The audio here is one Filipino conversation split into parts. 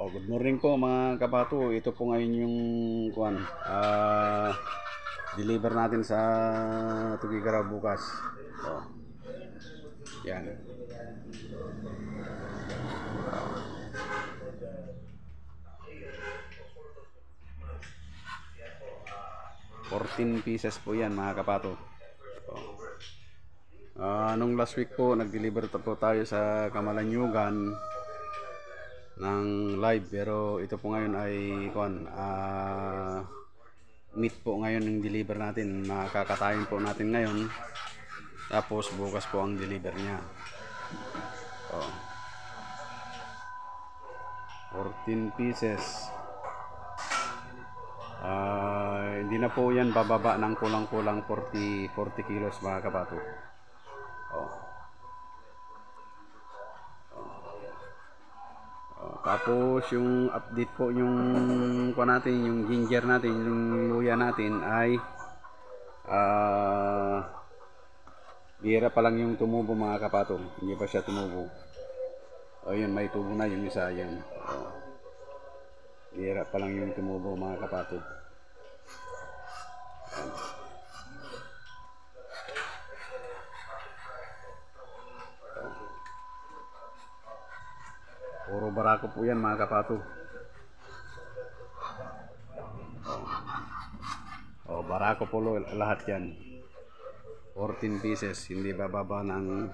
Good morning po mga kabato. Ito po ngayon yung deliver natin sa Tugigaraw bukas. Yan. 14 pieces po yan mga kapato. Nung last week po nag-deliver po tayo sa Kamalanyugan ng live, pero ito po ngayon ay meat po ngayon yung deliver natin. Makakatayin po natin ngayon, tapos bukas po ang deliver niya. 14 pieces. Hindi na po yan bababa ng kulang-kulang 40 kilos mga kabato. Tapos yung update po yung natin, yung ginger natin, yung luya natin ay bihira pa lang yung tumubo mga kapato. Hindi pa siya tumubo. Ayun, may tubo na yung isa yan. Bihira pa lang yung tumubo mga kapato. Puro barako po yan mga kapato. Barako po lahat yan. 14 pieces, hindi bababa ng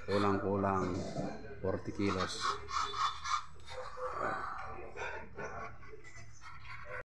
kulang-kulang 40 kilos.